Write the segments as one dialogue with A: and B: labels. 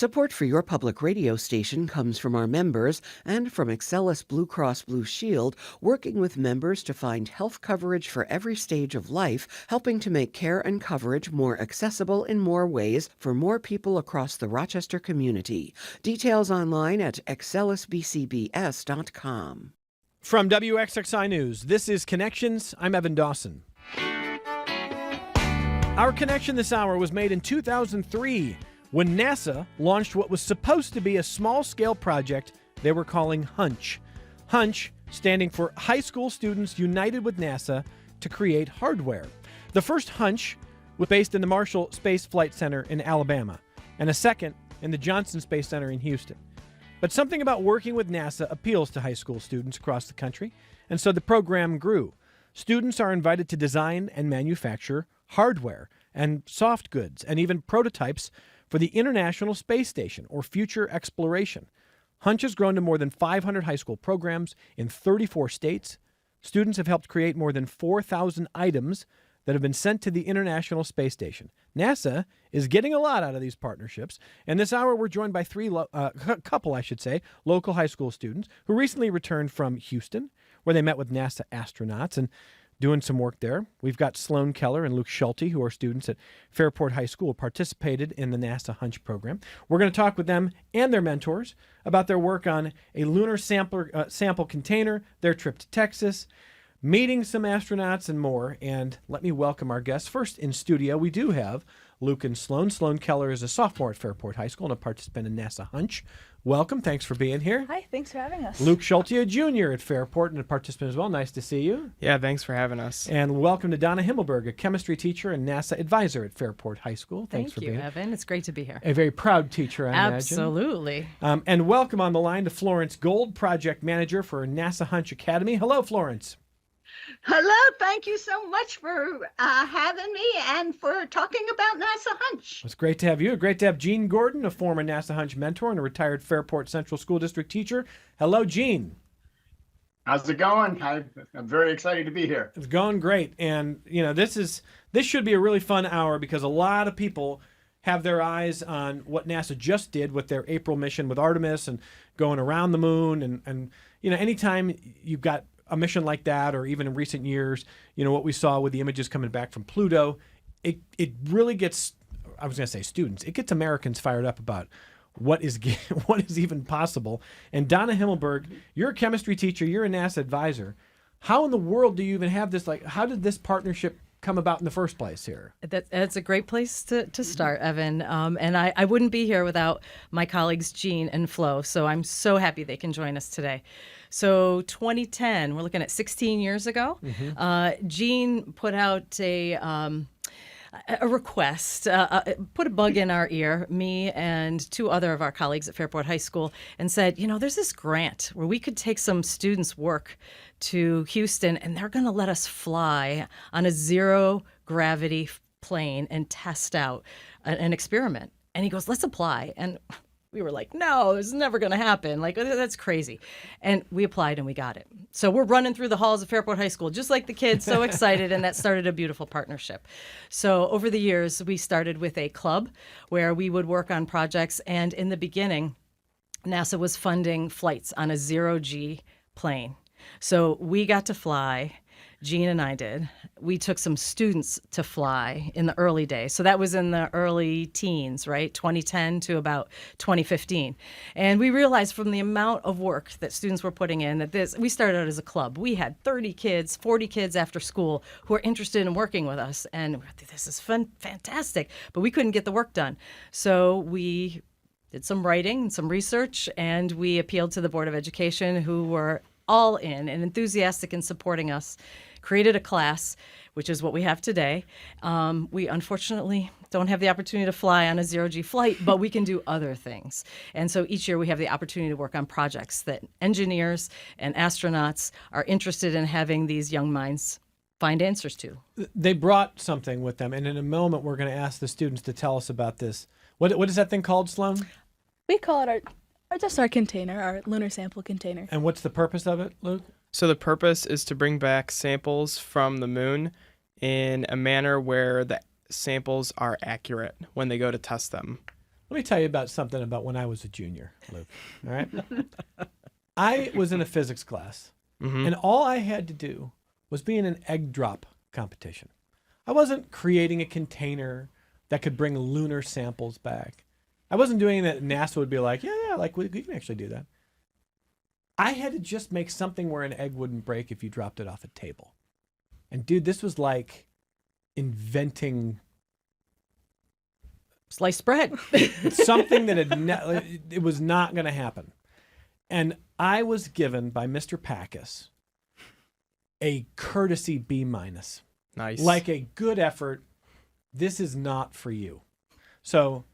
A: Support for your public radio station comes from our members and from Excellus Blue Cross Blue Shield, working with members to find health coverage for every stage of life, helping to make care and coverage more accessible in more ways for more people across the Rochester community. Details online at excellusbcbs.com.
B: From WXXI News, this is Connections. I'm Evan Dawson. Our connection this hour was made in 2003 when NASA launched what was supposed to be a small-scale project they were calling HUNCH. HUNCH standing for High School Students United with NASA to create hardware. The first HUNCH was based in the Marshall Space Flight Center in Alabama, and a second in the Johnson Space Center in Houston. But something about working with NASA appeals to high school students across the country, and so the program grew. Students are invited to design and manufacture hardware and soft goods and even prototypes for the International Space Station or future exploration. HUNCH has grown to more than 500 high school programs in 34 states. Students have helped create more than 4,000 items that have been sent to the International Space Station. NASA is getting a lot out of these partnerships, and this hour we're joined by couple local high school students who recently returned from Houston, where they met with NASA astronauts and doing some work there. We've got Sloane Keller and Luke Schulte, who are students at Fairport High School, participated in the NASA HUNCH program. We're going to talk with them and their mentors about their work on a lunar sample container, their trip to Texas, meeting some astronauts, and more. And let me welcome our guests. First in studio, we do have Luke and Sloane. Sloane Keller is a sophomore at Fairport High School and a participant in NASA HUNCH. Welcome. Thanks for being here.
C: Hi, thanks for having us.
B: Luke Schulte, a junior at Fairport and a participant as well. Nice to see you.
D: Yeah, thanks for having us.
B: And welcome to Donna Himmelberg, a chemistry teacher and NASA advisor at Fairport High School. Thanks for being here.
E: Thank you, Evan. It's great to be here.
B: A very proud teacher, I imagine.
E: Absolutely.
B: And welcome on the line to Florence Gold, project manager for NASA HUNCH Academy. Hello, Florence.
F: Hello, thank you so much for having me and for talking about NASA HUNCH.
B: It's great to have you. Great to have Jean Gordon, a former NASA HUNCH mentor and a retired Fairport Central School District teacher. Hello, Jean.
G: How's it going? I'm very excited to be here.
B: It's going great. And, you know, this should be a really fun hour because a lot of people have their eyes on what NASA just did with their April mission with Artemis and going around the moon. And you know, anytime you've got a mission like that, or even in recent years, you know, what we saw with the images coming back from Pluto, it really gets, I was going to say students, it gets Americans fired up about what is even possible. And Donna Himmelberg, you're a chemistry teacher, you're a NASA advisor. How in the world do you even have this, how did this partnership come about in the first place here?
E: That's a great place to start, Evan. And I wouldn't be here without my colleagues Jean and Flo, so I'm so happy they can join us today. So 2010, we're looking at 16 years ago. Mm-hmm. Jean put out a request, put a bug in our ear, me and two other of our colleagues at Fairport High School, and said, you know, there's this grant where we could take some students' work to Houston, and they're going to let us fly on a zero-gravity plane and test out an experiment. And he goes, let's apply. And we were like, no, it's never going to happen. Like, that's crazy. And we applied and we got it. So we're running through the halls of Fairport High School, just like the kids, so excited. And that started a beautiful partnership. So over the years, we started with a club where we would work on projects. And in the beginning, NASA was funding flights on a zero-G plane. So we got to fly. Jean and I did. We took some students to fly in the early days. So that was in the early teens, right? 2010 to about 2015. And we realized from the amount of work that students were putting in that we started out as a club. We had 30 kids, 40 kids after school who were interested in working with us. And this is fantastic. But we couldn't get the work done. So we did some writing and some research, and we appealed to the Board of Education, who were all in and enthusiastic in supporting us, created a class, which is what we have today. We unfortunately don't have the opportunity to fly on a zero-G flight, but we can do other things. And so each year we have the opportunity to work on projects that engineers and astronauts are interested in having these young minds find answers to.
B: They brought something with them, and in a moment we're going to ask the students to tell us about this. What is that thing called, Sloane?
C: We call it our container, our lunar sample container.
B: And what's the purpose of it, Luke?
D: So the purpose is to bring back samples from the moon in a manner where the samples are accurate when they go to test them.
B: Let me tell you about something about when I was a junior, Luke. All right. I was in a physics class, and all I had to do was be in an egg drop competition. I wasn't creating a container that could bring lunar samples back. I wasn't doing that. NASA would be like, yeah, like we can actually do that. I had to just make something where an egg wouldn't break if you dropped it off a table. And dude, this was like inventing
E: Sliced bread.
B: something that it was not going to happen. And I was given by Mr. Packus a courtesy B-.
D: Nice.
B: Like a good effort. This is not for you. So,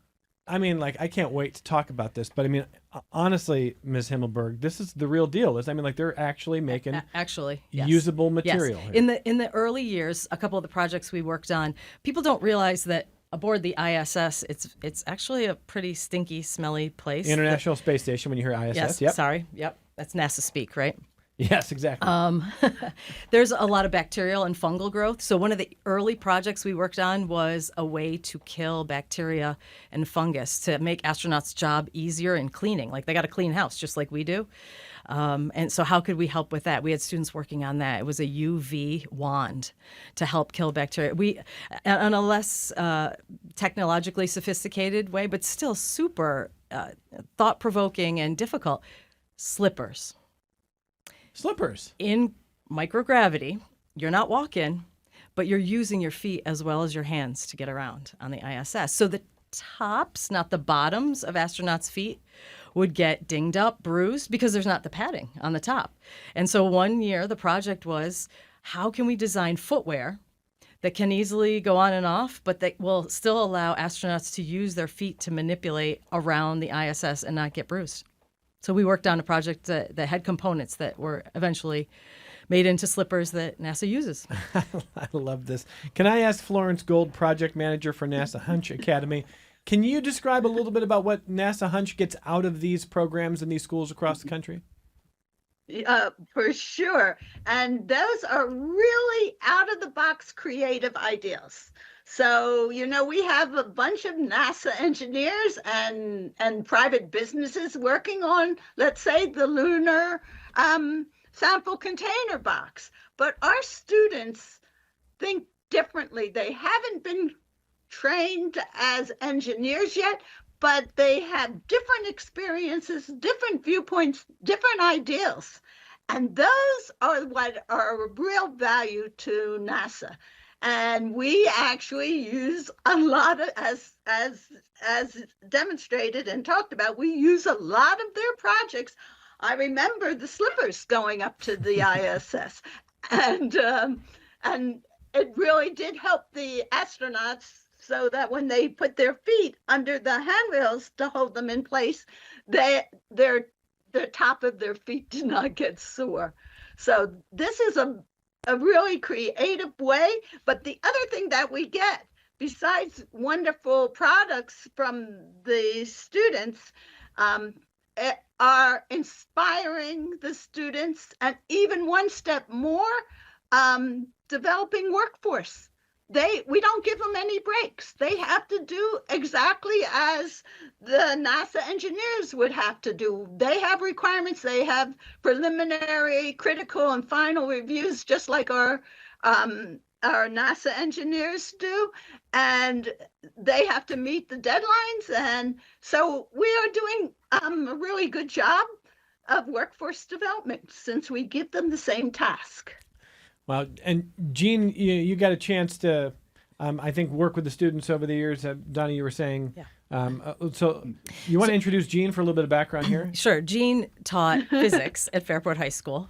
B: I mean, like, I can't wait to talk about this. But I mean, honestly, Ms. Himmelberg, this is the real deal. I mean, like, they're actually making
E: Yes.
B: usable material.
E: Yes.
B: Here.
E: In the early years, a couple of the projects we worked on, people don't realize that aboard the ISS, it's actually a pretty stinky, smelly place.
B: International Space Station, when you hear ISS.
E: Yes,
B: Yep.
E: sorry. Yep. That's NASA speak, right?
B: Yes, exactly.
E: There's a lot of bacterial and fungal growth. So one of the early projects we worked on was a way to kill bacteria and fungus to make astronauts' job easier in cleaning. Like, they got a clean house just like we do. And so how could we help with that? We had students working on that. It was a UV wand to help kill bacteria. We, on a less technologically sophisticated way, but still super thought-provoking and difficult, slippers.
B: Slippers.
E: In microgravity, you're not walking, but you're using your feet as well as your hands to get around on the ISS. So the tops, not the bottoms of astronauts' feet, would get dinged up, bruised, because there's not the padding on the top. And so one year the project was, how can we design footwear that can easily go on and off, but that will still allow astronauts to use their feet to manipulate around the ISS and not get bruised? So we worked on a project that had components that were eventually made into slippers that NASA uses.
B: I love this. Can I ask Florence Gold, project manager for NASA HUNCH Academy, can you describe a little bit about what NASA HUNCH gets out of these programs in these schools across the country?
F: For sure. And those are really out of the box creative ideas. So, we have a bunch of NASA engineers and private businesses working on, let's say, the lunar sample container box. But our students think differently. They haven't been trained as engineers yet, but they have different experiences, different viewpoints, different ideals. And those are what are of real value to NASA. And we actually use a lot of, as demonstrated and talked about, we use a lot of their projects. I remember the slippers going up to the ISS, and it really did help the astronauts so that when they put their feet under the handrails to hold them in place, the top of their feet did not get sore. So this is a really creative way. But the other thing that we get, besides wonderful products from the students, are inspiring the students, and even one step more, developing workforce. We don't give them any breaks. They have to do exactly as the NASA engineers would have to do. They have requirements. They have preliminary, critical, and final reviews, just like our NASA engineers do. And they have to meet the deadlines. And so we are doing a really good job of workforce development since we give them the same task.
B: Well, and Jean, you got a chance to, I think, work with the students over the years. Donna, you were saying. Yeah. So you want to introduce Jean for a little bit of background here?
E: Sure. Jean taught physics at Fairport High School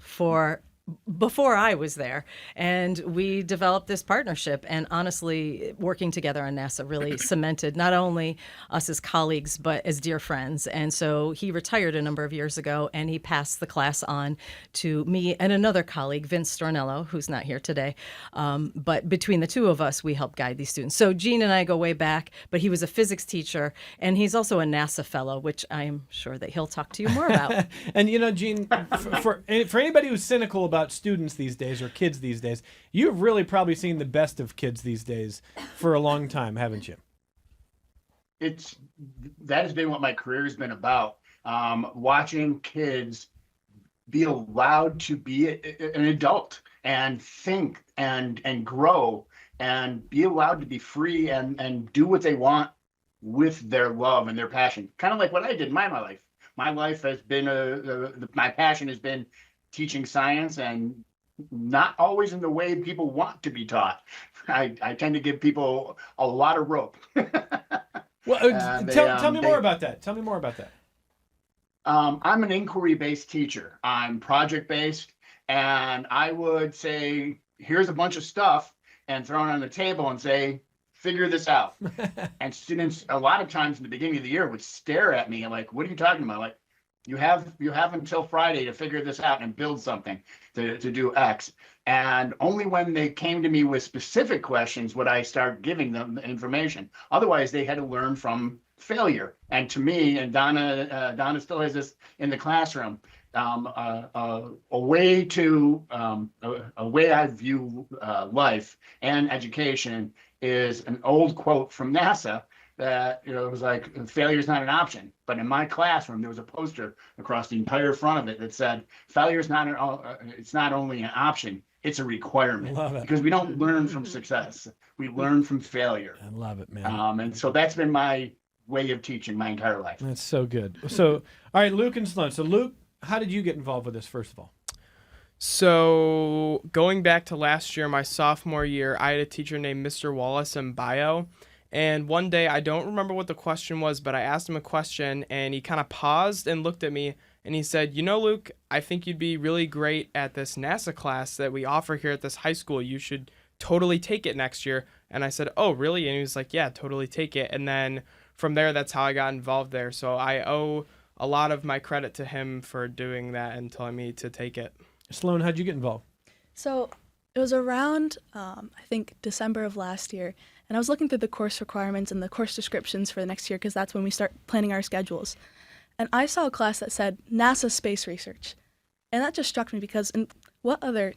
E: before I was there, and we developed this partnership, and honestly, working together on NASA really cemented not only us as colleagues, but as dear friends. And so he retired a number of years ago, and he passed the class on to me and another colleague, Vince Stornello, who's not here today. But between the two of us, we help guide these students. So Gene and I go way back, but he was a physics teacher, and he's also a NASA fellow, which I'm sure that he'll talk to you more about.
B: And Gene, for anybody who's cynical about students these days or kids these days, you've really probably seen the best of kids these days for a long time, haven't you?
G: it's that has been what my career has been about. Watching kids be allowed to be an adult and think and grow and be allowed to be free and do what they want with their love and their passion. Kind of like what I did in my life. My life has been my passion has been teaching science, and not always in the way people want to be taught. I tend to give people a lot of rope.
B: Well, tell me more about that. Tell me more about that.
G: I'm an inquiry-based teacher. I'm project-based, and I would say, here's a bunch of stuff, and throw it on the table and say, figure this out. And students, a lot of times in the beginning of the year, would stare at me and like, what are you talking about? Like, you have until Friday to figure this out and build something to do X. And only when they came to me with specific questions would I start giving them the information. Otherwise, they had to learn from failure. And to me, and Donna still has this in the classroom, a way I view life and education is an old quote from NASA that, it was like, failure is not an option. But in my classroom, there was a poster across the entire front of it that said, failure is it's not only an option, it's a requirement.
B: Love it.
G: Because we don't learn from success, we learn from failure.
B: I love it, man.
G: And so that's been my way of teaching my entire life.
B: That's so good. So, all right, Luke and Sloane. So, Luke, how did you get involved with this, first of all?
D: So going back to last year, my sophomore year, I had a teacher named Mr. Wallace in bio. And one day, I don't remember what the question was, but I asked him a question, and he kind of paused and looked at me, and he said, Luke, I think you'd be really great at this NASA class that we offer here at this high school. You should totally take it next year. And I said, oh, really? And he was like, yeah, totally take it. And then from there, that's how I got involved there. So I owe a lot of my credit to him for doing that and telling me to take it.
B: Sloane, how'd you get involved?
C: So it was around, I think, December of last year, and I was looking through the course requirements and the course descriptions for the next year because that's when we start planning our schedules. And I saw a class that said NASA space research, and that just struck me because what other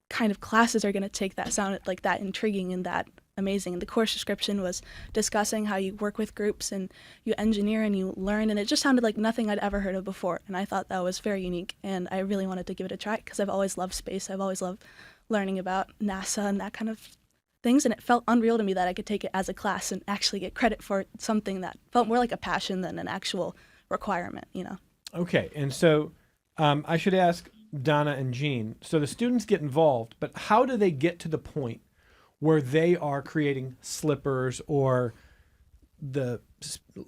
C: kind of classes are going to take that sound like that intriguing and that amazing? And the course description was discussing how you work with groups and you engineer and you learn, and it just sounded like nothing I'd ever heard of before. And I thought that was very unique, and I really wanted to give it a try because I've always loved space. I've always loved learning about NASA and that kind of things, and it felt unreal to me that I could take it as a class and actually get credit for something that felt more like a passion than an actual requirement,
B: Okay, and so I should ask Donna and Jean. So the students get involved, but how do they get to the point where they are creating slippers or the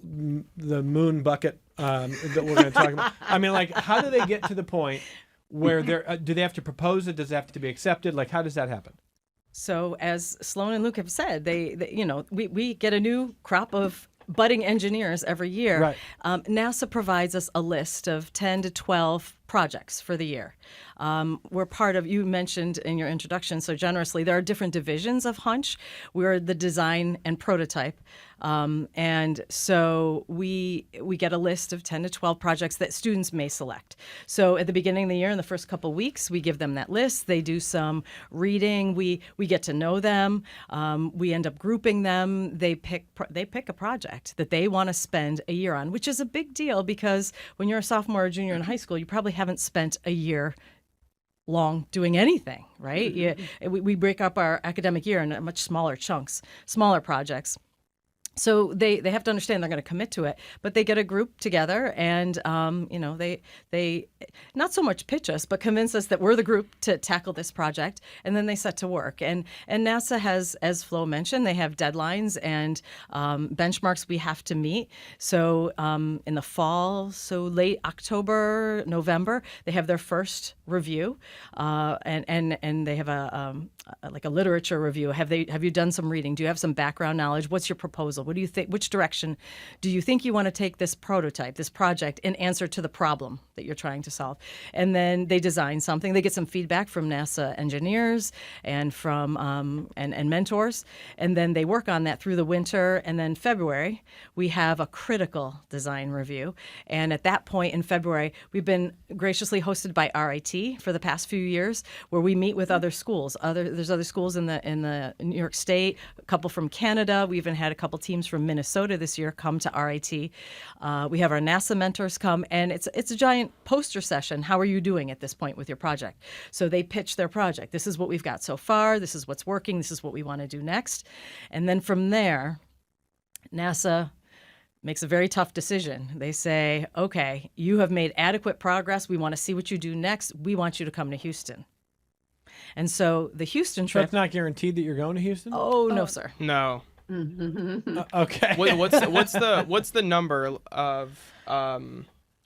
B: moon bucket that we're going to talk about? I mean, like, how do they get to the point where do they have to propose it? Does it have to be accepted? Like, how does that happen?
E: So as Sloane and Luke have said, we get a new crop of budding engineers every year.
B: Right.
E: NASA provides us a list of 10 to 12 projects for the year. We're part of, you mentioned in your introduction so generously, there are different divisions of HUNCH. We're the design and prototype. And so we get a list of 10 to 12 projects that students may select. So at the beginning of the year, in the first couple of weeks, we give them that list. They do some reading. We get to know them. We end up grouping them. They pick a project that they want to spend a year on, which is a big deal because when you're a sophomore or junior in high school, you probably haven't spent a year long doing anything, right? We break up our academic year in much smaller chunks, smaller projects. So they have to understand they're going to commit to it, but they get a group together and, they not so much pitch us, but convince us that we're the group to tackle this project, and then they set to work. And NASA has, as Flo mentioned, they have deadlines and benchmarks we have to meet. So in the fall, so late October, November, they have their first review, and they have a literature review. Have you done some reading? Do you have some background knowledge? What's your proposal? What do you think? Which direction do you think you want to take this prototype, this project, in answer to the problem that you're trying to solve? And then they design something. They get some feedback from NASA engineers and from and mentors, and then they work on that through the winter. And then February, we have a critical design review. And at that point in February, we've been graciously hosted by RIT for the past few years, where we meet with other schools. There's other schools in the New York State, a couple from Canada. We even had a couple teams teams from Minnesota this year come to RIT. We have our NASA mentors come, and it's a giant poster session. How are you doing at this point with your project? So they pitch their project. This is what we've got so far. This is what's working. This is what we want to do next. And then from there, NASA makes a very tough decision. They say, okay, you have made adequate progress. We want to see what you do next. We want you to come to Houston. And so the Houston
B: So
E: trip.
B: it's not guaranteed that you're going to Houston?
E: Oh, no, sir.
D: No.
B: Okay.
D: What's the number of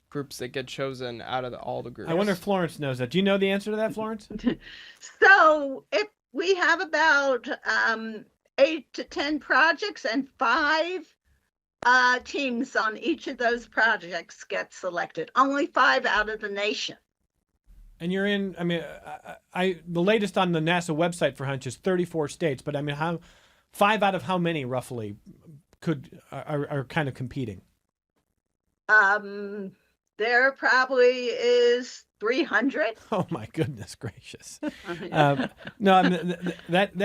D: groups that get chosen out of all the groups?
B: I wonder if Florence knows that. Do you know the answer to that, Florence?
F: So if we have about 8 to 10 projects and 5 teams on each of those projects get selected, only 5 out of the nation.
B: And you're in, the latest on the NASA website for Hunch is 34 states, but how 5 out of how many roughly are kind of competing?
F: There probably is 300.
B: Oh my goodness gracious! That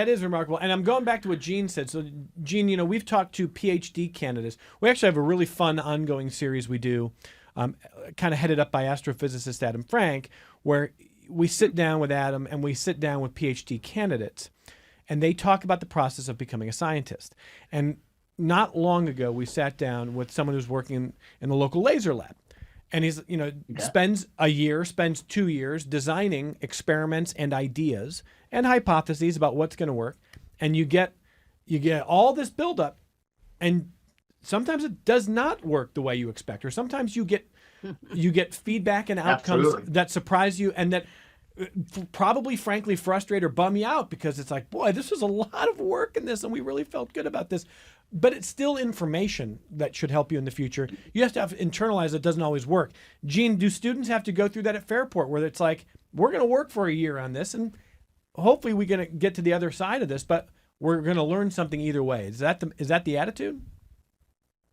B: is remarkable. And I'm going back to what Jean said. So Jean, we've talked to PhD candidates. We actually have a really fun ongoing series we do, kind of headed up by astrophysicist Adam Frank, where we sit down with Adam and we sit down with PhD candidates, and they talk about the process of becoming a scientist. And not long ago, we sat down with someone who's working in the local laser lab. And he's, spends 2 years designing experiments and ideas and hypotheses about what's going to work. And you get all this buildup, and sometimes it does not work the way you expect, or sometimes you get feedback and outcomes
G: Absolutely.
B: that surprise you and that probably frankly frustrate or bum you out, because it's like, boy, this was a lot of work in this and we really felt good about this. But it's still information that should help you in the future. You have to internalize it doesn't always work. Jean, do students have to go through that at Fairport, where it's like, we're going to work for a year on this and hopefully we're going to get to the other side of this, but we're going to learn something either way? Is that the attitude?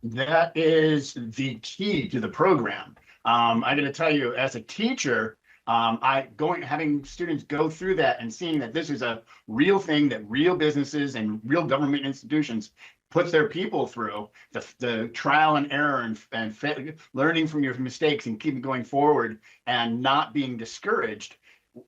G: That is the key to the program. I'm going to tell you, as a teacher, having students go through that and seeing that this is a real thing that real businesses and real government institutions put their people through, the trial and error and learning from your mistakes and keeping going forward and not being discouraged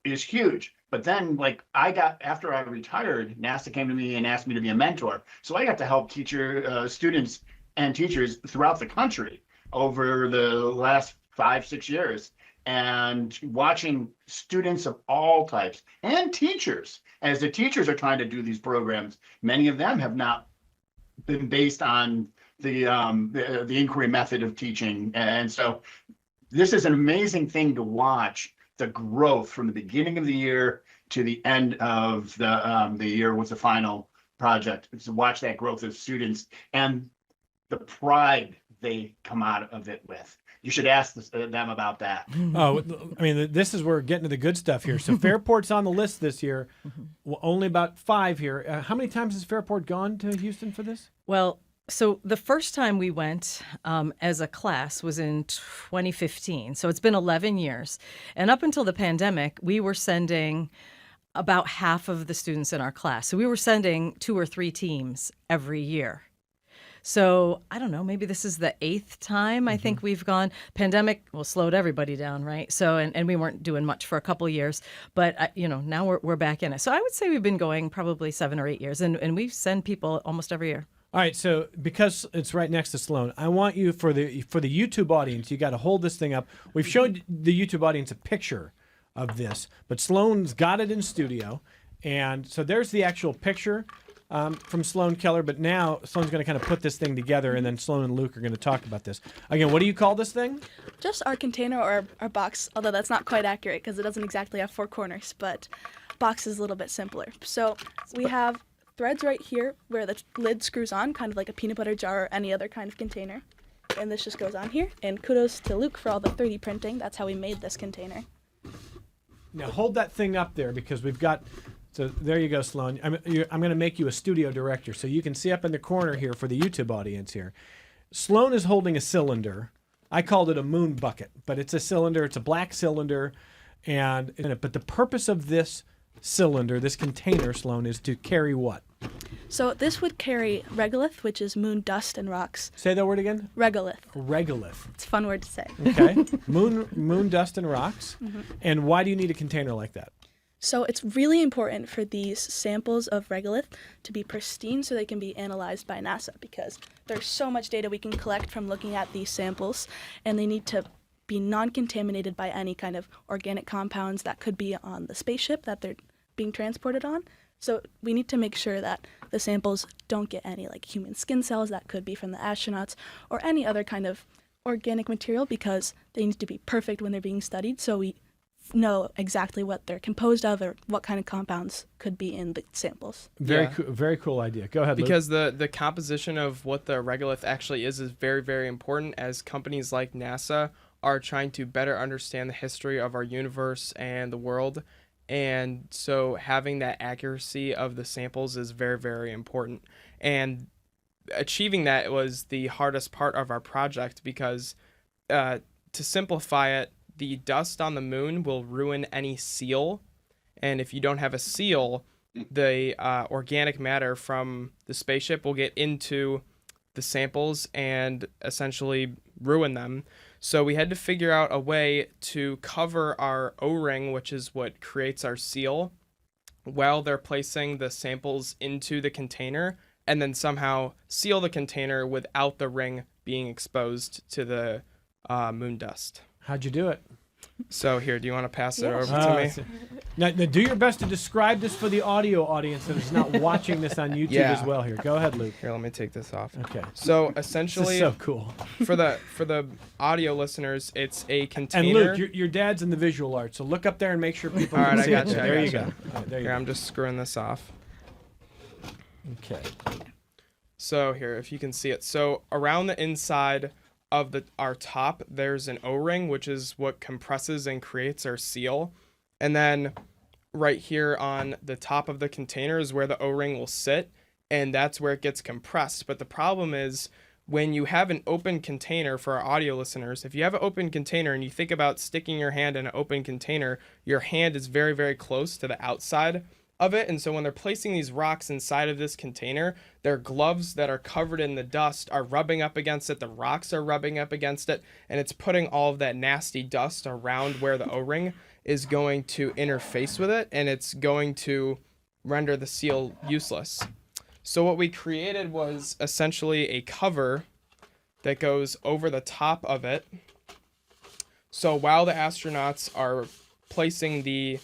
G: is huge. But then, after I retired, NASA came to me and asked me to be a mentor. So I got to help students and teachers throughout the country over the last 5-6 years, and watching students of all types and teachers, as the teachers are trying to do these programs, many of them have not been based on the inquiry method of teaching. And so this is an amazing thing to watch, the growth from the beginning of the year to the end of the year with the final project, to watch that growth of students and the pride they come out of it with. You should ask them about that.
B: Oh, this is where we're getting to the good stuff here. So Fairport's on the list this year. Well, only about 5 here. How many times has Fairport gone to Houston for this?
E: Well, so the first time we went as a class was in 2015. So it's been 11 years. And up until the pandemic, we were sending about half of the students in our class. So we were sending 2 or 3 teams every year. So I don't know, maybe this is the 8th time I think we've gone. Pandemic slowed everybody down, right? So and we weren't doing much for a couple of years, but now we're back in it. So I would say we've been going probably 7 or 8 years, and we send people almost every year.
B: All right, so because it's right next to Sloane, I want you, for the YouTube audience, you got to hold this thing up. We've showed the YouTube audience a picture of this, but Sloane's got it in studio, and so there's the actual picture from Sloane Keller, but now Sloane's going to kind of put this thing together, and then Sloane and Luke are going to talk about this. Again, what do you call this thing?
C: Just our container or our box, although that's not quite accurate because it doesn't exactly have 4 corners, but box is a little bit simpler. So we have threads right here where the lid screws on, kind of like a peanut butter jar or any other kind of container. And this just goes on here. And kudos to Luke for all the 3D printing. That's how we made this container.
B: Now hold that thing up there, because we've got... So there you go, Sloane. I'm going to make you a studio director, so you can see up in the corner here for the YouTube audience here. Sloane is holding a cylinder. I called it a moon bucket, but it's a cylinder. It's a black cylinder, but the purpose of this cylinder, this container, Sloane, is to carry what?
C: So this would carry regolith, which is moon dust and rocks.
B: Say that word again.
C: Regolith.
B: Regolith.
C: It's a fun word to say.
B: Okay. moon dust and rocks. And why do you need a container like that?
C: So it's really important for these samples of regolith to be pristine so they can be analyzed by NASA, because there's so much data we can collect from looking at these samples, and they need to be non-contaminated by any kind of organic compounds that could be on the spaceship that they're being transported on. So we need to make sure that the samples don't get any like human skin cells that could be from the astronauts or any other kind of organic material, because they need to be perfect when they're being studied, so we know exactly what they're composed of or what kind of compounds could be in the samples.
B: Very cool idea. Go ahead, Luke.
D: Because the composition of what the regolith actually is very, very important, as companies like NASA are trying to better understand the history of our universe and the world. And so having that accuracy of the samples is very, very important. And achieving that was the hardest part of our project, because to simplify it, the dust on the moon will ruin any seal. And if you don't have a seal, the organic matter from the spaceship will get into the samples and essentially ruin them. So we had to figure out a way to cover our O-ring, which is what creates our seal, while they're placing the samples into the container, and then somehow seal the container without the ring being exposed to the moon dust.
B: How'd you do it?
D: So here, do you want to pass it over to me?
B: Now, do your best to describe this for the audio audience that is not watching this on YouTube as well. Here, go ahead, Luke.
D: Here, let me take this off.
B: Okay.
D: So
B: This
D: essentially,
B: is so cool.
D: for the audio listeners, it's a container.
B: And Luke, your dad's in the visual arts, so look up there and make sure people
D: All
B: can
D: right,
B: see
D: I
B: it.
D: got you.
B: There you go. All right, there you
D: Here,
B: go.
D: I'm just screwing this off.
B: Okay.
D: So here, if you can see it. So around the inside of our top, there's an O-ring, which is what compresses and creates our seal. And then right here on the top of the container is where the O-ring will sit, and that's where it gets compressed. But the problem is, when you have an open container, for our audio listeners, if you have an open container and you think about sticking your hand in an open container, your hand is very, very close to the outside of it. And so when they're placing these rocks inside of this container, their gloves that are covered in the dust are rubbing up against it, the rocks are rubbing up against it, and it's putting all of that nasty dust around where the O-ring is going to interface with it, and it's going to render the seal useless. So what we created was essentially a cover that goes over the top of it. So while the astronauts are placing the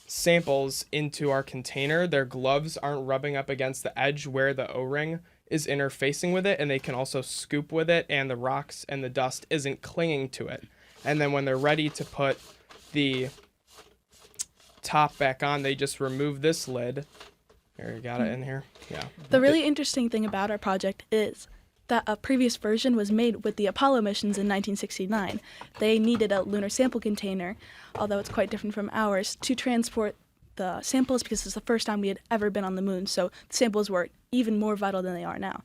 D: samples into our container, their gloves aren't rubbing up against the edge where the O-ring is interfacing with it, and they can also scoop with it, and the rocks and the dust isn't clinging to it. And then when they're ready to put the top back on, they just remove this lid. Here, you got it in here? Yeah.
C: The really interesting thing about our project is that a previous version was made with the Apollo missions in 1969. They needed a lunar sample container, although it's quite different from ours, to transport the samples, because it's the first time we had ever been on the moon, so the samples were even more vital than they are now.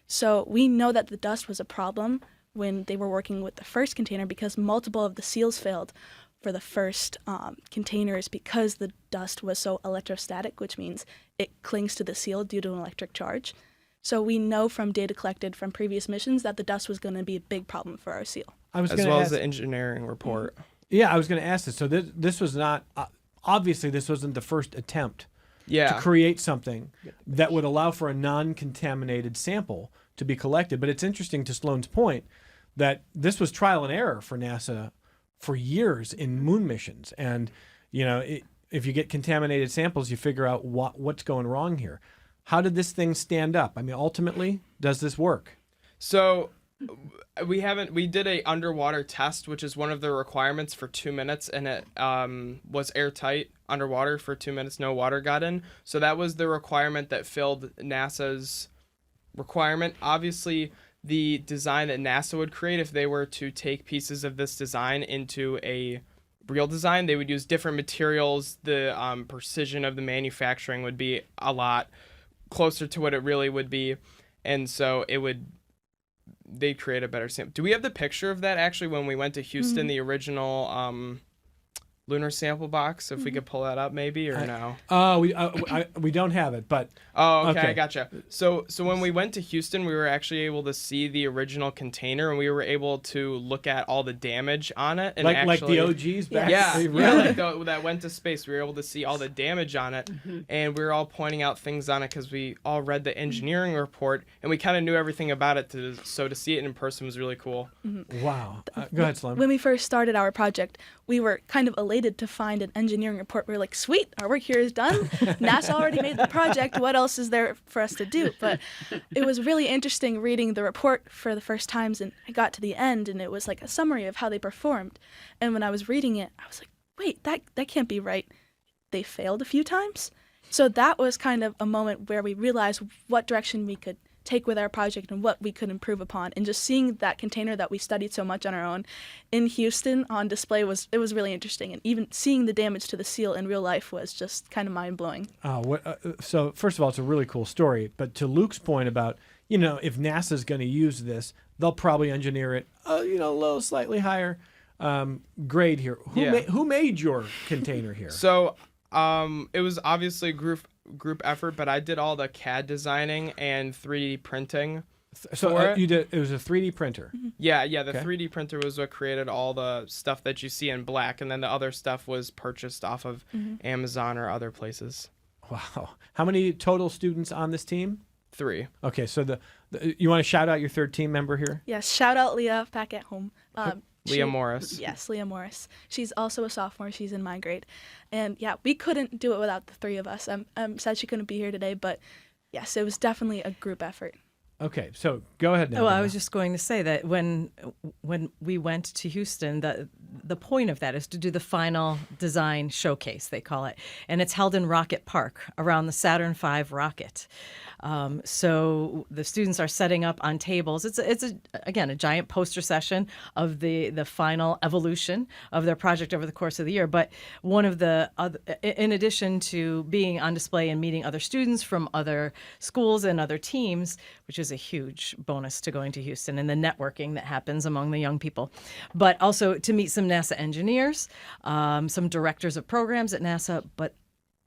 C: So we know that the dust was a problem when they were working with the first container, because multiple of the seals failed for the first containers because the dust was so electrostatic, which means it clings to the seal due to an electric charge. So we know from data collected from previous missions that the dust was going to be a big problem for our seal.
D: As well as the engineering report.
B: Yeah, I was going to ask this. So this was not, obviously this wasn't the first attempt to create something that would allow for a non-contaminated sample to be collected. But it's interesting, to Sloane's point, that this was trial and error for NASA for years in moon missions. And, you know, if you get contaminated samples, you figure out what's going wrong here. How did this thing stand up? I mean, ultimately, does this work?
D: So we did a underwater test, which is one of the requirements for 2 minutes, and it was airtight underwater for 2 minutes. No water got in. So that was the requirement that filled NASA's requirement. Obviously, the design that NASA would create, if they were to take pieces of this design into a real design, they would use different materials. The precision of the manufacturing would be a lot closer to what it really would be, and so they'd create a better sample. Do we have the picture of that actually when we went to Houston, the original lunar sample box, if we could pull that up maybe, or no?
B: Oh, we don't have it, but
D: Oh, okay,
B: okay.
D: I gotcha. So when we went to Houston, we were actually able to see the original container, and we were able to look at all the damage on it. And
B: like the
D: actually,
B: OGs back.
D: yeah,
B: Really?
D: yeah, like that went to space. We were able to see all the damage on it, and we were all pointing out things on it because we all read the engineering report, and we kind of knew everything about it. So to see it in person was really cool.
B: Wow. Go ahead, Sloane.
C: When we first started our project, we were kind of elated to find an engineering report. We were like, sweet, our work here is done. NASA already made the project. What else is there for us to do? But it was really interesting reading the report for the first times, and I got to the end, and it was like a summary of how they performed. And when I was reading it, I was like, wait, that can't be right. They failed a few times? So that was kind of a moment where we realized what direction we could take with our project and what we could improve upon. And just seeing that container that we studied so much on our own in Houston on display was really interesting. And even seeing the damage to the seal in real life was just kind of mind-blowing.
B: So first of all, it's a really cool story. But to Luke's point about, if NASA's going to use this, they'll probably engineer it, a little slightly higher grade here. Who made your container here?
D: So it was obviously a group effort, but I did all the CAD designing and 3D printing.
B: So you did. It was a 3D printer.
D: Yeah. The
B: Okay.
D: 3D printer was what created all the stuff that you see in black, and then the other stuff was purchased off of Amazon or other places.
B: Wow. How many total students on this team?
D: 3.
B: Okay, so you want to shout out your third team member here?
C: Yes, shout out Leah back at home.
D: Leah Morris.
C: Yes, Leah Morris. She's also a sophomore. She's in my grade. And yeah, we couldn't do it without the three of us. I'm sad she couldn't be here today, but yes, it was definitely a group effort.
B: Okay, so go ahead now.
E: Well, I
B: Donna.
E: was just going to say that when we went to Houston, the point of that is to do the final design showcase, they call it, and it's held in Rocket Park around the Saturn V rocket. So the students are setting up on tables. It's again a giant poster session of the final evolution of their project over the course of the year. But one of the other, in addition to being on display and meeting other students from other schools and other teams, which is a huge bonus to going to Houston and the networking that happens among the young people, but also to meet some NASA engineers, some directors of programs at NASA. But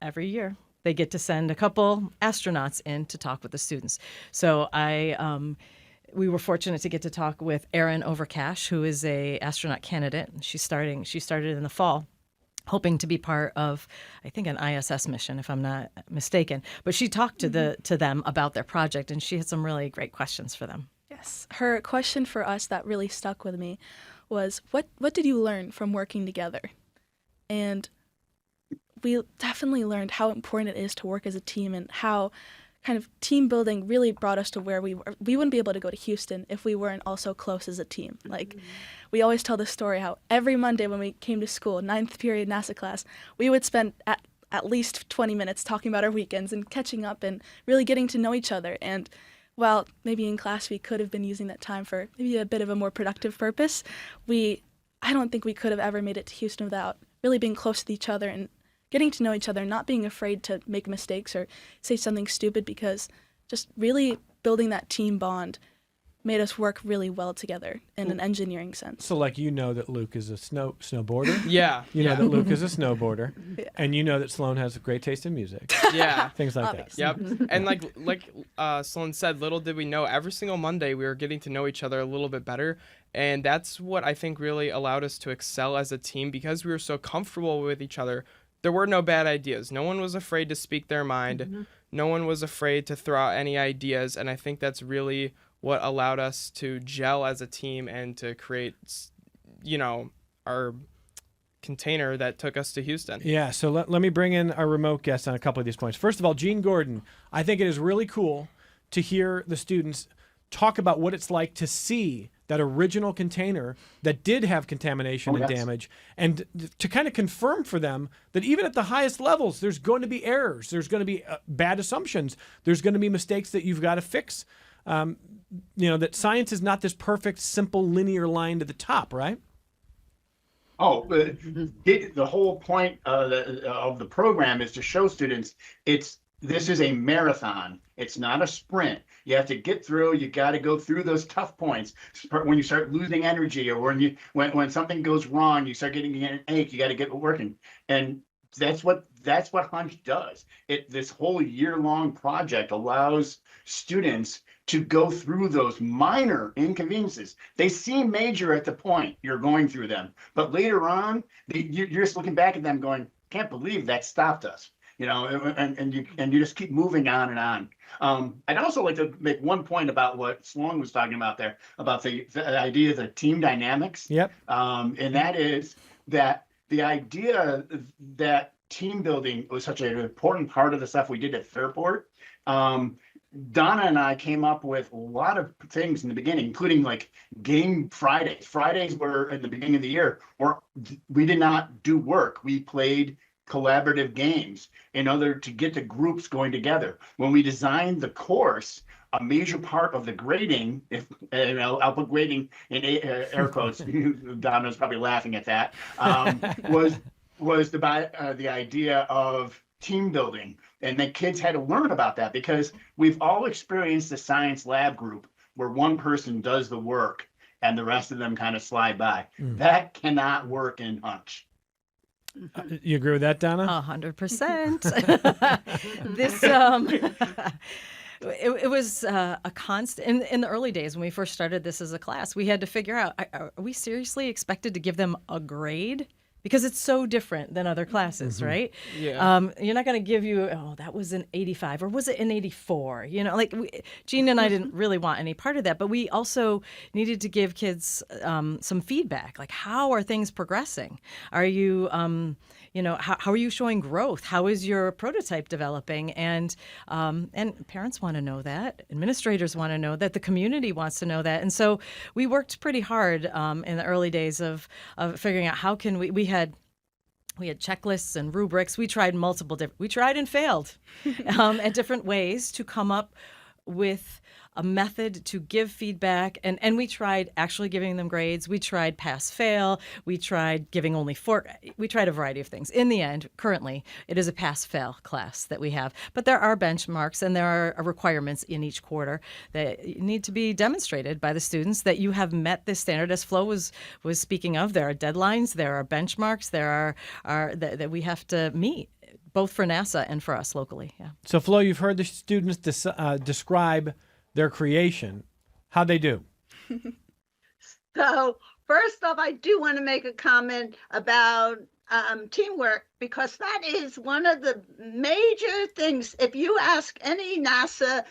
E: every year they get to send a couple astronauts in to talk with the students. So we were fortunate to get to talk with Erin Overcash, who is a astronaut candidate. She started in the fall, hoping to be part of, I think, an ISS mission, if I'm not mistaken. But she talked to them about their project, and she had some really great questions for them.
C: Yes. Her question for us that really stuck with me was, what did you learn from working together? And we definitely learned how important it is to work as a team and how kind of team building really brought us to where we were. We wouldn't be able to go to Houston if we weren't also close as a team. Like, we always tell the story how every Monday when we came to school, 9th period NASA class, we would spend at least 20 minutes talking about our weekends and catching up and really getting to know each other. And while maybe in class we could have been using that time for maybe a bit of a more productive purpose, I don't think we could have ever made it to Houston without really being close to each other and getting to know each other, not being afraid to make mistakes or say something stupid, because just really building that team bond made us work really well together in an engineering sense.
B: So, like, that Luke is a snowboarder.
D: Yeah.
B: You know that Luke is a snowboarder.
C: Yeah.
B: And you know that Sloane has a great taste in music.
D: Yeah.
B: Things like
C: Obviously.
B: that.
D: Yep. And like Sloane said, little did we know, every single Monday we were getting to know each other a little bit better. And that's what I think really allowed us to excel as a team, because we were so comfortable with each other. There were no bad ideas. No one was afraid to speak their mind. No one was afraid to throw out any ideas. And I think that's really what allowed us to gel as a team and to create, our container that took us to Houston.
B: Yeah, so let me bring in our remote guest on a couple of these points. First of all, Gene Gordon, I think it is really cool to hear the students talk about what it's like to see that original container that did have contamination and damage, and to kind of confirm for them that even at the highest levels, there's going to be errors, there's going to be bad assumptions, there's going to be mistakes that you've got to fix. That science is not this perfect, simple, linear line to the top, right?
G: Oh, the whole point of the program is to show students it's this is a marathon. It's not a sprint. You have to get through. You got to go through those tough points. When you start losing energy, or when something goes wrong, you start getting an ache. You got to get working, and that's what Hunch does. This whole year-long project allows students to go through those minor inconveniences. They seem major at the point you're going through them, but later on, you're just looking back at them going, "Can't believe that stopped us." And you just keep moving on and on. I'd also like to make one point about what Sloane was talking about there, about the idea of the team dynamics.
B: Yep.
G: And that is that the idea that team building was such an important part of the stuff we did at Fairport. Donna and I came up with a lot of things in the beginning, including like game Fridays. Fridays were in the beginning of the year, or we did not do work. We played collaborative games in order to get the groups going together. When we designed the course, a major part of the grading, I'll put grading in air quotes, Donna's probably laughing at that, was the idea of team building. And the kids had to learn about that, because we've all experienced the science lab group where one person does the work and the rest of them kind of slide by. That cannot work in Hunch.
B: You agree with that, Donna?
E: 100%. This it was a constant in the early days when we first started this as a class. We had to figure out, are we seriously expected to give them a grade? Because it's so different than other classes, right?
D: Yeah.
E: You're not going to give you, oh, that was an 85, or was it an 84? Jean and I didn't really want any part of that, but we also needed to give kids some feedback, like how are things progressing? Are you, how are you showing growth? How is your prototype developing? And parents want to know that, administrators want to know that, the community wants to know that, and so we worked pretty hard in the early days of figuring out how can we had checklists and rubrics. We tried we tried and failed at different ways to come up with a method to give feedback. And we tried actually giving them grades. We tried pass fail. We tried giving only 4. We tried a variety of things. In the end, currently, it is a pass fail class that we have. But there are benchmarks and there are requirements in each quarter that need to be demonstrated by the students that you have met this standard. As Flo was speaking of, there are deadlines, there are benchmarks, there are that we have to meet, both for NASA and for us locally. Yeah.
B: So, Flo, you've heard the students describe their creation. How'd they do?
F: So first off, I do want to make a comment about teamwork, because that is one of the major things. If you ask any NASA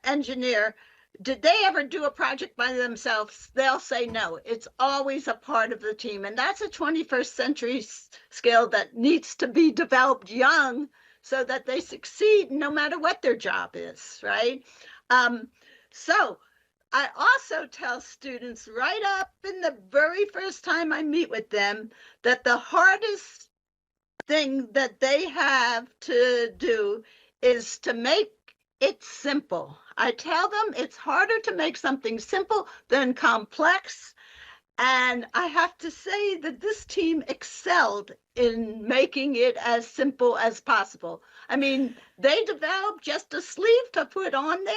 F: engineer, did they ever do a project by themselves? They'll say no. It's always a part of the team. And that's a 21st century skill that needs to be developed young so that they succeed no matter what their job is, right? So I also tell students right up in the very first time I meet with them that the hardest thing that they have to do is to make it simple. I tell them it's harder to make something simple than complex. And I have to say that this team excelled in making it as simple as possible. I mean, they developed just a sleeve to put on there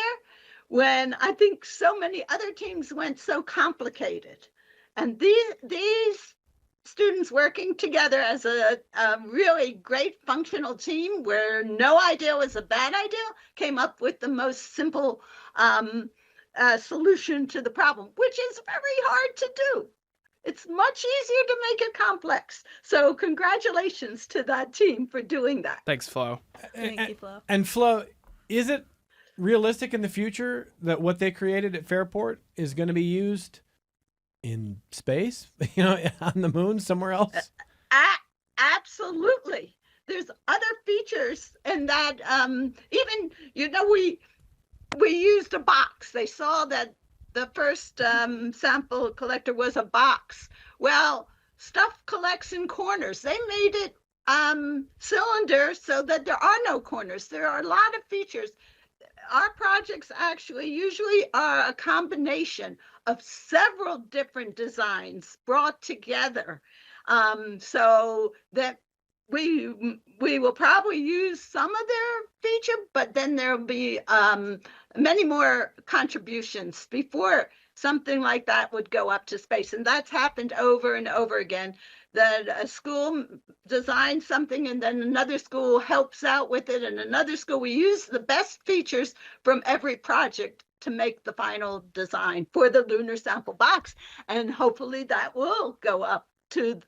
F: when I think so many other teams went so complicated. And these students working together as a really great functional team where no idea was a bad idea came up with the most simple solution to the problem, which is very hard to do. It's much easier to make it complex. So congratulations to that team for doing that.
D: Thanks, Flo.
C: Thank you, Flo.
B: And Flo, is it realistic in the future that what they created at Fairport is going to be used in space, on the moon, somewhere else?
F: Absolutely. There's other features in that even, we used a box. They saw that the first sample collector was a box. Well, stuff collects in corners. They made it cylinder so that there are no corners. There are a lot of features. Our projects actually usually are a combination of several different designs brought together so that we will probably use some of their feature, but then there'll be many more contributions before something like that would go up to space. And that's happened over and over again, that a school designs something and then another school helps out with it, and another school. We use the best features from every project to make the final design for the lunar sample box. And hopefully that will go up to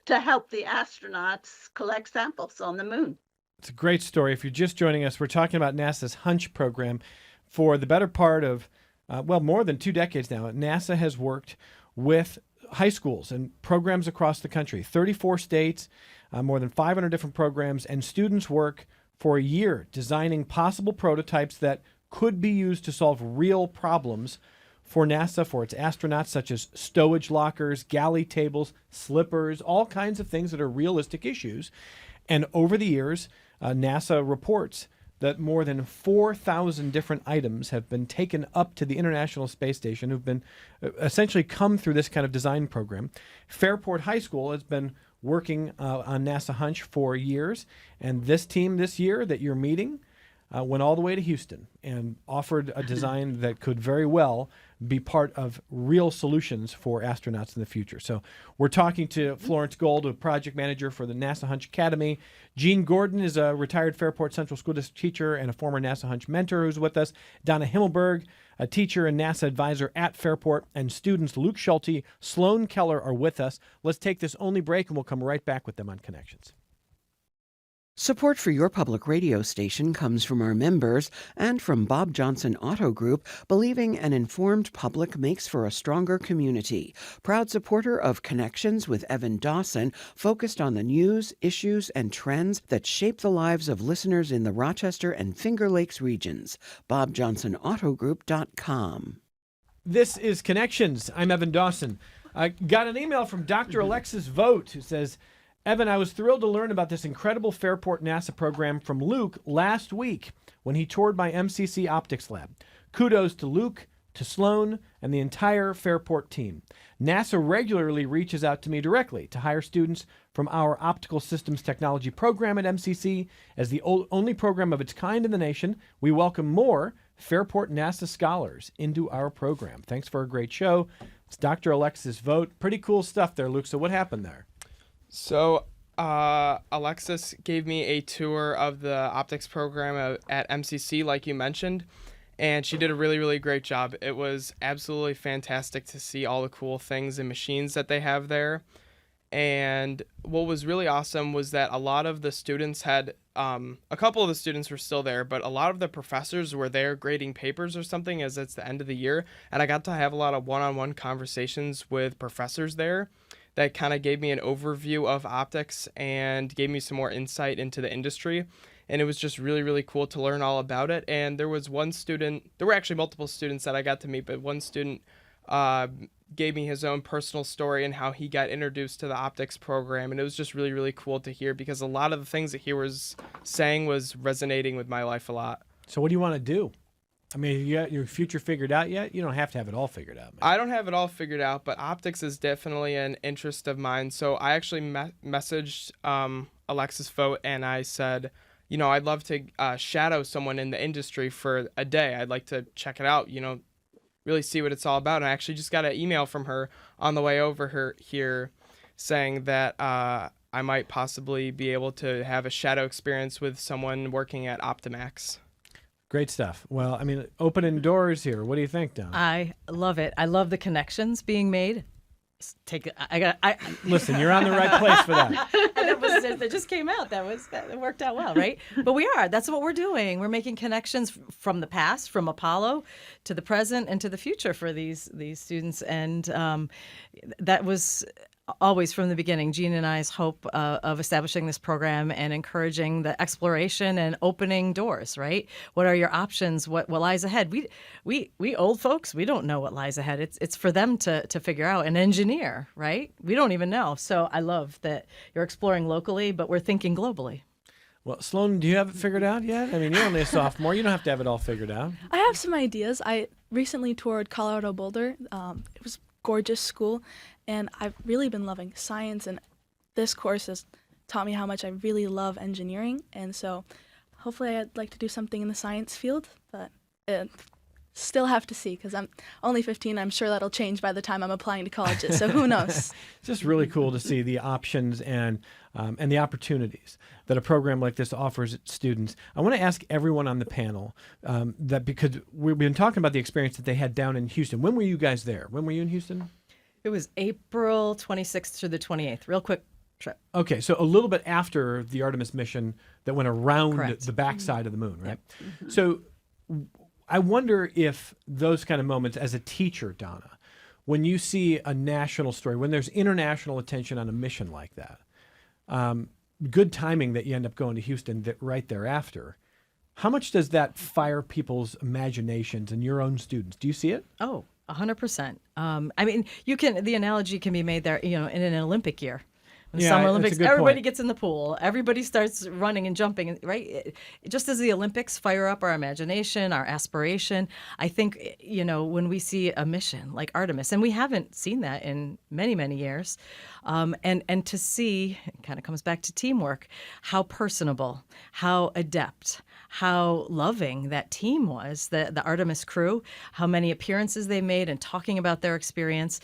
F: help the astronauts collect samples on the moon.
B: It's a great story. If you're just joining us, we're talking about NASA's HUNCH program. For the better part of, more than 2 decades now, NASA has worked with high schools and programs across the country, 34 states, more than 500 different programs, and students work for a year designing possible prototypes that could be used to solve real problems for NASA, for its astronauts, such as stowage lockers, galley tables, slippers, all kinds of things that are realistic issues. And over the years, NASA reports that more than 4,000 different items have been taken up to the International Space Station, who've been essentially come through this kind of design program. Fairport High School has been working on NASA HUNCH for years, and this team this year that you're meeting went all the way to Houston and offered a design that could very well be part of real solutions for astronauts in the future. So we're talking to Florence Gold, a project manager for the NASA HUNCH Academy. Gene Gordon is a retired Fairport Central School District teacher and a former NASA HUNCH mentor who's with us. Donna Himmelberg, a teacher and NASA advisor at Fairport, and students Luke Schulte, Sloane Keller are with us. Let's take this only break and we'll come right back with them on Connections.
A: Support for your public radio station comes from our members and from Bob Johnson Auto Group, believing an informed public makes for a stronger community. Proud supporter of Connections with Evan Dawson, focused on the news, issues, and trends that shape the lives of listeners in the Rochester and Finger Lakes regions. BobJohnsonAutoGroup.com.
B: This is Connections. I'm Evan Dawson. I got an email from Dr. Alexis Vogt who says, Evan, I was thrilled to learn about this incredible Fairport NASA program from Luke last week when he toured my MCC optics lab. Kudos to Luke, to Sloane, and the entire Fairport team. NASA regularly reaches out to me directly to hire students from our Optical Systems Technology program at MCC. As the only program of its kind in the nation, we welcome more Fairport NASA scholars into our program. Thanks for a great show. It's Dr. Alexis Vogt. Pretty cool stuff there, Luke. So what happened there?
D: So Alexis gave me a tour of the optics program at MCC, like you mentioned, and she did a really, really great job. It was absolutely fantastic to see all the cool things and machines that they have there. And what was really awesome was that a lot of the students had, a couple of the students were still there, but a lot of the professors were there grading papers or something, as it's the end of the year. And I got to have a lot of one-on-one conversations with professors there that kind of gave me an overview of optics and gave me some more insight into the industry. And it was just really, really cool to learn all about it. And there was one student, there were actually multiple students that I got to meet, but one student gave me his own personal story and how he got introduced to the optics program. And it was just really, really cool to hear, because a lot of the things that he was saying was resonating with my life a lot.
B: So what do you want to do? I mean, you got your future figured out yet? You don't have to have it all figured out, man.
D: I don't have it all figured out, but optics is definitely an interest of mine. So I actually messaged Alexis Vogt and I said, you know, I'd love to shadow someone in the industry for a day. I'd like to check it out, you know, really see what it's all about. And I actually just got an email from her on the way over here saying that I might possibly be able to have a shadow experience with someone working at Optimax.
B: Great stuff. Well, I mean, opening doors here. What do you think, Don?
E: I love it. I love the connections being made.
B: Listen, you're on the right place for that.
E: That just came out. It worked out well, right? But we are. That's what we're doing. We're making connections from the past, from Apollo, to the present and to the future for these students. And that was always from the beginning Gene and I's hope of establishing this program and encouraging the exploration and opening doors, right? What are your options? What lies ahead? We old folks, we don't know what lies ahead. It's for them to figure out. An engineer, right? We don't even know. So I love that you're exploring locally, but we're thinking globally.
B: Well, Sloane, do you have it figured out yet? I mean, you're only a sophomore. You don't have to have it all figured out.
C: I have some ideas. I recently toured Colorado Boulder. It was a gorgeous school, and I've really been loving science, and this course has taught me how much I really love engineering. And so hopefully I'd like to do something in the science field, but still have to see because I'm only 15. I'm sure that'll change by the time I'm applying to colleges. So who knows?
B: It's just really cool to see the options and the opportunities that a program like this offers its students. I want to ask everyone on the panel that because we've been talking about the experience that they had down in Houston. When were you guys there? When were you in Houston?
E: It was April 26th through the 28th. Real quick trip.
B: Okay, so a little bit after the Artemis mission that went around
E: Correct.
B: the backside of the moon, right?
E: Yep.
B: So I wonder if those kind of moments as a teacher, Donna, when you see a national story, when there's international attention on a mission like that, good timing that you end up going to Houston right thereafter. How much does that fire people's imaginations and your own students? Do you see it?
E: Oh, 100%. I mean, the analogy can be made there, in an Olympic year. In the
B: Yeah,
E: Summer
B: that's a
E: Olympics,
B: good
E: everybody
B: point.
E: gets in the pool. Everybody starts running and jumping, right? Just as the Olympics fire up our imagination, our aspiration, I think, when we see a mission like Artemis, and we haven't seen that in many, many years, and to see, it kind of comes back to teamwork, how personable, how adept, how loving that team was, the Artemis crew, how many appearances they made and talking about their experience.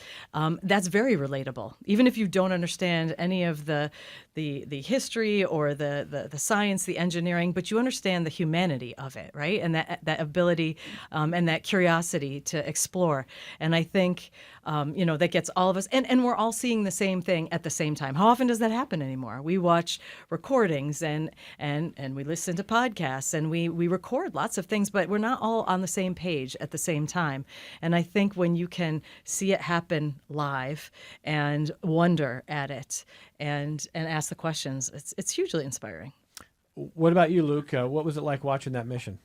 E: That's very relatable. Even if you don't understand any of the history or the science, the engineering, but you understand the humanity of it, right? And that ability and that curiosity to explore. And I think, that gets all of us, and we're all seeing the same thing at the same time. How often does that happen anymore? We watch recordings and we listen to podcasts and we record lots of things, but we're not all on the same page at the same time. And I think when you can see it happen live and wonder at it and ask the questions, it's hugely inspiring.
B: What about you, Luke? What was it like watching that mission?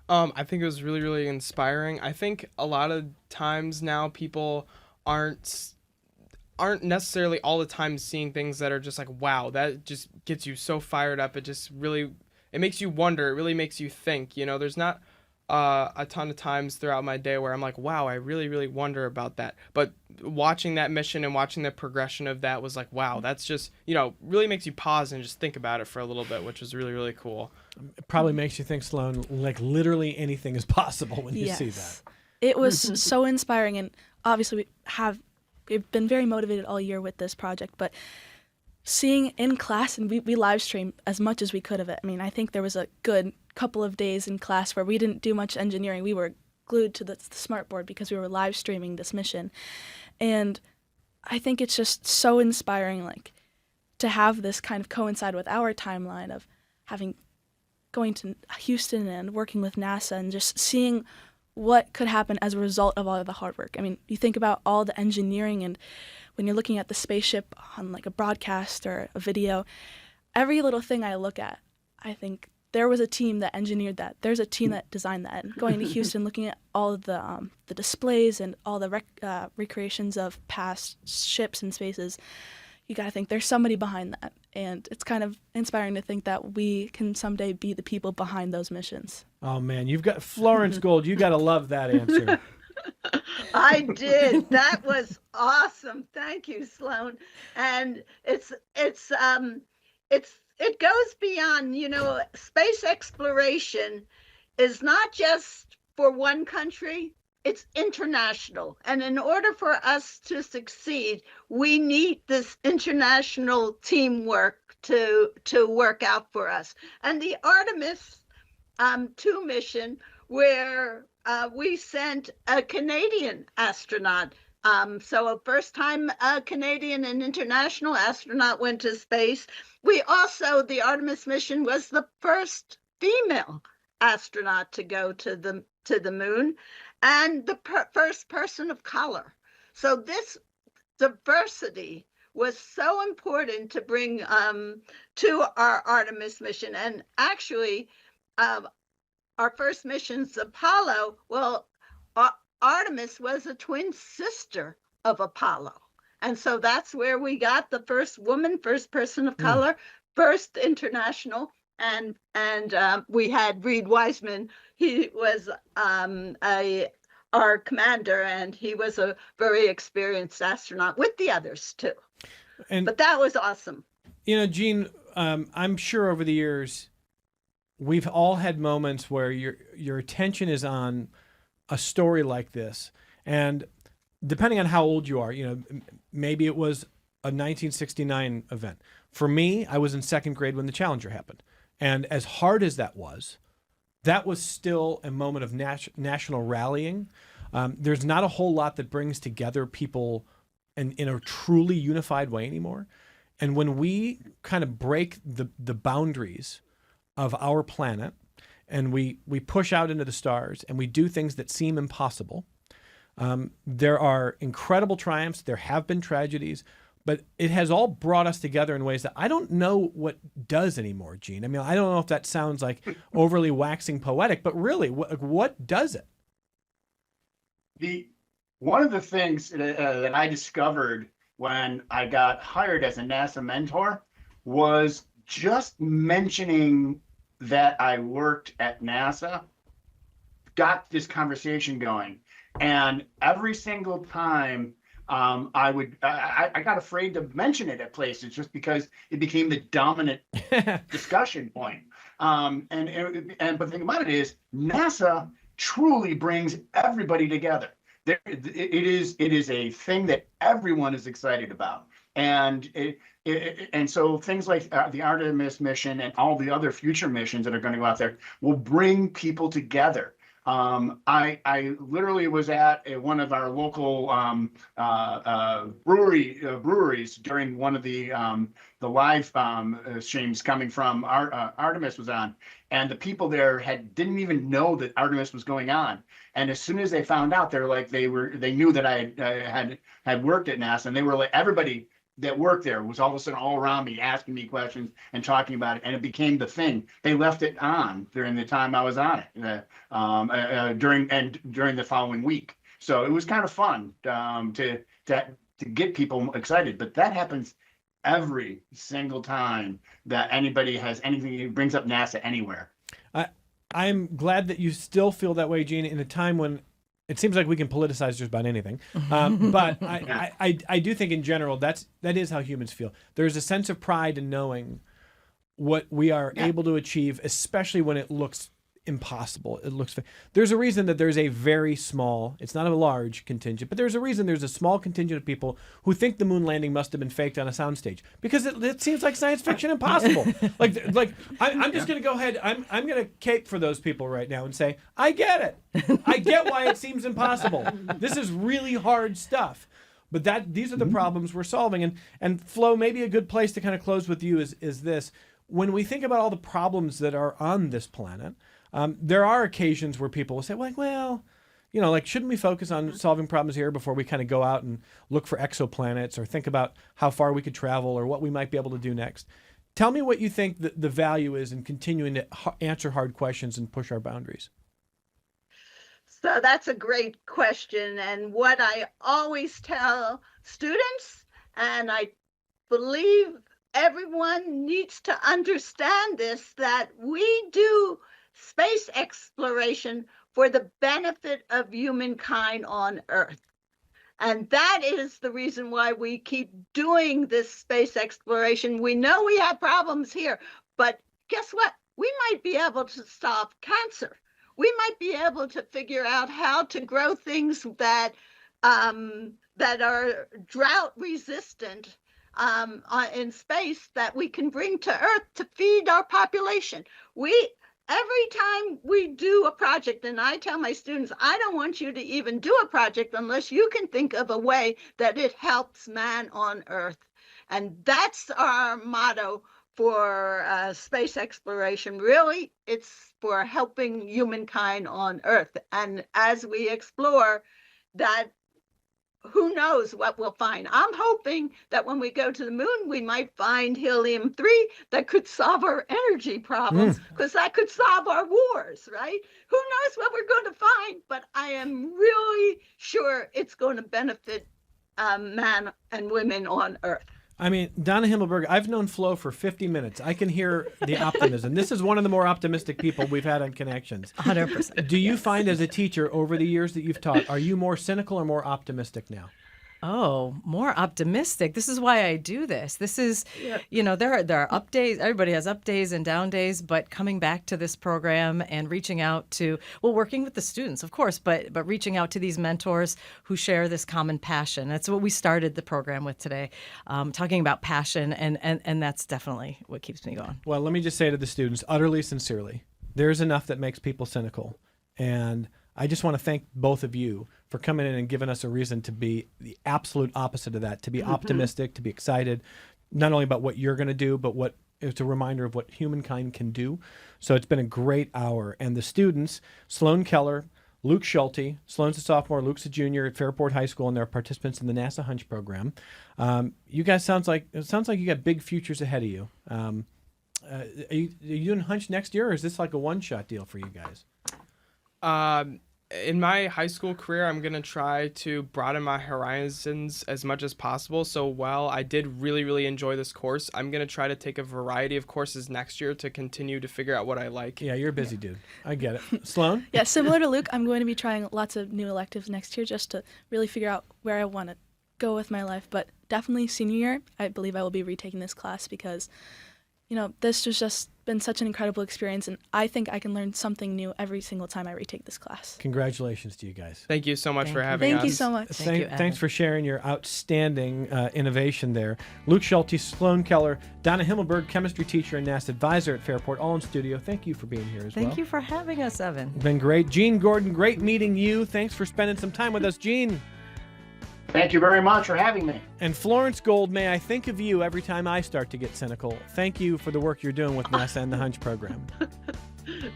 D: I think it was really, really inspiring. I think a lot of times now people aren't necessarily all the time seeing things that are just like, wow, that just gets you so fired up. It makes you wonder. It really makes you think. There's not a ton of times throughout my day where I'm like, wow, I really, really wonder about that. But watching that mission and watching the progression of that was like, wow, that's just, really makes you pause and just think about it for a little bit, which was really, really cool.
B: It probably makes you think, Sloane, like literally anything is possible when you see that.
C: It was so inspiring, and obviously we've been very motivated all year with this project, but seeing in class, and we live stream as much as we could of it. I mean, I think there was a good couple of days in class where we didn't do much engineering. We were glued to the smartboard because we were live streaming this mission. And I think it's just so inspiring, like, to have this kind of coincide with our timeline of going to Houston and working with NASA and just seeing what could happen as a result of all of the hard work. I mean, you think about all the engineering, and when you're looking at the spaceship on like a broadcast or a video, every little thing I look at, I think there was a team that engineered that. There's a team that designed that. And going to Houston, looking at all of the displays and all the recreations of past ships and spaces, you got to think there's somebody behind that. And it's kind of inspiring to think that we can someday be the people behind those missions.
B: Oh, man, you've got Florence Gold. You got to love that answer.
F: I did. That was awesome. Thank you, Sloane. And it goes beyond, space exploration is not just for one country, it's international. And in order for us to succeed, we need this international teamwork to work out for us. And the Artemis II mission, where we sent a Canadian astronaut. So a first-time Canadian and international astronaut went to space. The Artemis mission was the first female astronaut to go to the moon, and the first person of color. So this diversity was so important to bring to our Artemis mission. And actually, our first missions, Apollo, Artemis was a twin sister of Apollo. And so that's where we got the first woman, first person of color, first international. And we had Reed Wiseman. He was our commander, and he was a very experienced astronaut with the others too. But that was awesome.
B: Gene, I'm sure over the years, we've all had moments where your attention is on a story like this, and depending on how old you are, maybe it was a 1969 event. For me, I was in second grade when the Challenger happened, and as hard as that was still a moment of national rallying. There's not a whole lot that brings together people in a truly unified way anymore. And when we kind of break the boundaries of our planet and we push out into the stars and we do things that seem impossible, there are incredible triumphs. There have been tragedies, but it has all brought us together in ways that I don't know what does anymore, Gene. I mean, I don't know if that sounds like overly waxing poetic, but really, what does it?
G: One of the things that I discovered when I got hired as a NASA mentor was just mentioning that I worked at NASA got this conversation going. And every single time I got afraid to mention it at places just because it became the dominant discussion point. But the thing about it is NASA truly brings everybody together. It is a thing that everyone is excited about, and so things like the Artemis mission and all the other future missions that are going to go out there will bring people together. I literally was at one of our local breweries during one of the live streams coming from Artemis was on, and the people there didn't even know that Artemis was going on. And as soon as they found out, they knew that I had worked at NASA, and they were like, everybody that worked there was all of a sudden all around me asking me questions and talking about it, and it became the thing. They left it on during the time I was on it during the following week. So it was kind of fun to get people excited. But that happens every single time that anybody has anything brings up NASA anywhere.
B: I'm glad that you still feel that way, Gene, in a time when it seems like we can politicize just about anything. But I do think in general that is how humans feel. There's a sense of pride in knowing what we are able to achieve, especially when it looks impossible. There's a reason that there's a very small, it's not a large contingent, but there's a reason there's a small contingent of people who think the moon landing must have been faked on a soundstage, because it seems like science fiction impossible. I'm just going to go ahead. I'm going to cape for those people right now and say, I get it. I get why it seems impossible. This is really hard stuff. But these are the problems we're solving. And Flo, maybe a good place to kind of close with you is this. When we think about all the problems that are on this planet, there are occasions where people will say, shouldn't we focus on solving problems here before we kind of go out and look for exoplanets or think about how far we could travel or what we might be able to do next? Tell me what you think the value is in continuing to answer hard questions and push our boundaries.
F: So that's a great question. And what I always tell students, and I believe everyone needs to understand this, that we do space exploration for the benefit of humankind on Earth. And that is the reason why we keep doing this space exploration. We know we have problems here, but guess what? We might be able to solve cancer. We might be able to figure out how to grow things that are drought resistant in space that we can bring to Earth to feed our population. Every time we do a project, and I tell my students, I don't want you to even do a project unless you can think of a way that it helps man on Earth. And that's our motto for space exploration. Really, it's for helping humankind on Earth. And as we explore that, who knows what we'll find. I'm hoping that when we go to the moon, we might find helium-3 that could solve our energy problems, because that could solve our wars, right? Who knows what we're going to find, but I am really sure it's going to benefit men and women on Earth.
B: I mean, Donna Himmelberg, I've known Flo for 50 minutes. I can hear the optimism. This is one of the more optimistic people we've had on Connections.
E: 100%.
B: Do you find as a teacher over the years that you've taught, are you more cynical or more optimistic now?
E: Oh, more optimistic. This is why I do this. This is, there are up days. Everybody has up days and down days, but coming back to this program and reaching out to, working with the students, of course, but reaching out to these mentors who share this common passion. That's what we started the program with today, talking about passion, and that's definitely what keeps me going.
B: Well, let me just say to the students, utterly sincerely, there's enough that makes people cynical. And I just want to thank both of you for coming in and giving us a reason to be the absolute opposite of that, to be optimistic, to be excited, not only about what you're going to do, but what it's a reminder of what humankind can do. So it's been a great hour. And the students, Sloane Keller, Luke Schulte, Sloane's a sophomore, Luke's a junior at Fairport High School, and they're participants in the NASA HUNCH program. You guys sounds like you got big futures ahead of you. Are you doing HUNCH next year, or is this like a one-shot deal for you guys?
D: In my high school career, I'm going to try to broaden my horizons as much as possible. So while I did really, really enjoy this course, I'm going to try to take a variety of courses next year to continue to figure out what I like.
B: Yeah, you're a busy dude. I get it. Sloane?
C: Yeah, similar to Luke, I'm going to be trying lots of new electives next year just to really figure out where I want to go with my life. But definitely senior year, I believe I will be retaking this class because, this has just been such an incredible experience, and I think I can learn something new every single time I retake this class.
B: Congratulations to you guys.
D: Thank you so much for having us.
C: Thank you so much.
B: Thanks for sharing your outstanding innovation there. Luke Schulte, Sloane Keller, Donna Himmelberg, chemistry teacher and NASA advisor at Fairport, all in studio. Thank you for being here as well.
E: Thank you for having us, Evan.
B: It's been great. Gene Gordon, great meeting you. Thanks for spending some time with us, Gene.
G: Thank you very much for having me.
B: And Florence Gold, may I think of you every time I start to get cynical. Thank you for the work you're doing with NASA and the HUNCH program.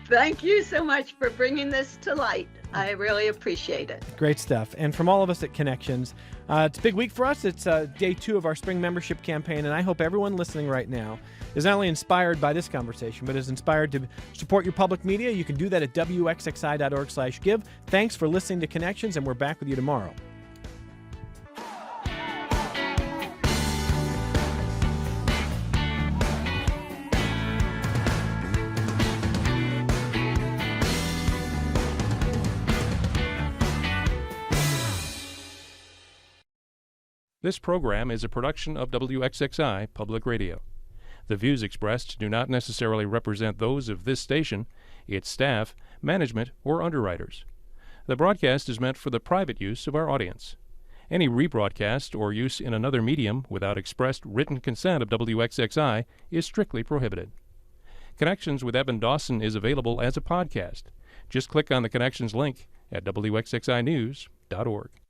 F: Thank you so much for bringing this to light. I really appreciate it.
B: Great stuff. And from all of us at Connections, it's a big week for us. It's day 2 of our spring membership campaign, and I hope everyone listening right now is not only inspired by this conversation, but is inspired to support your public media. You can do that at wxxi.org/give. Thanks for listening to Connections, and we're back with you tomorrow.
H: This program is a production of WXXI Public Radio. The views expressed do not necessarily represent those of this station, its staff, management, or underwriters. The broadcast is meant for the private use of our audience. Any rebroadcast or use in another medium without expressed written consent of WXXI is strictly prohibited. Connections with Evan Dawson is available as a podcast. Just click on the Connections link at WXXInews.org.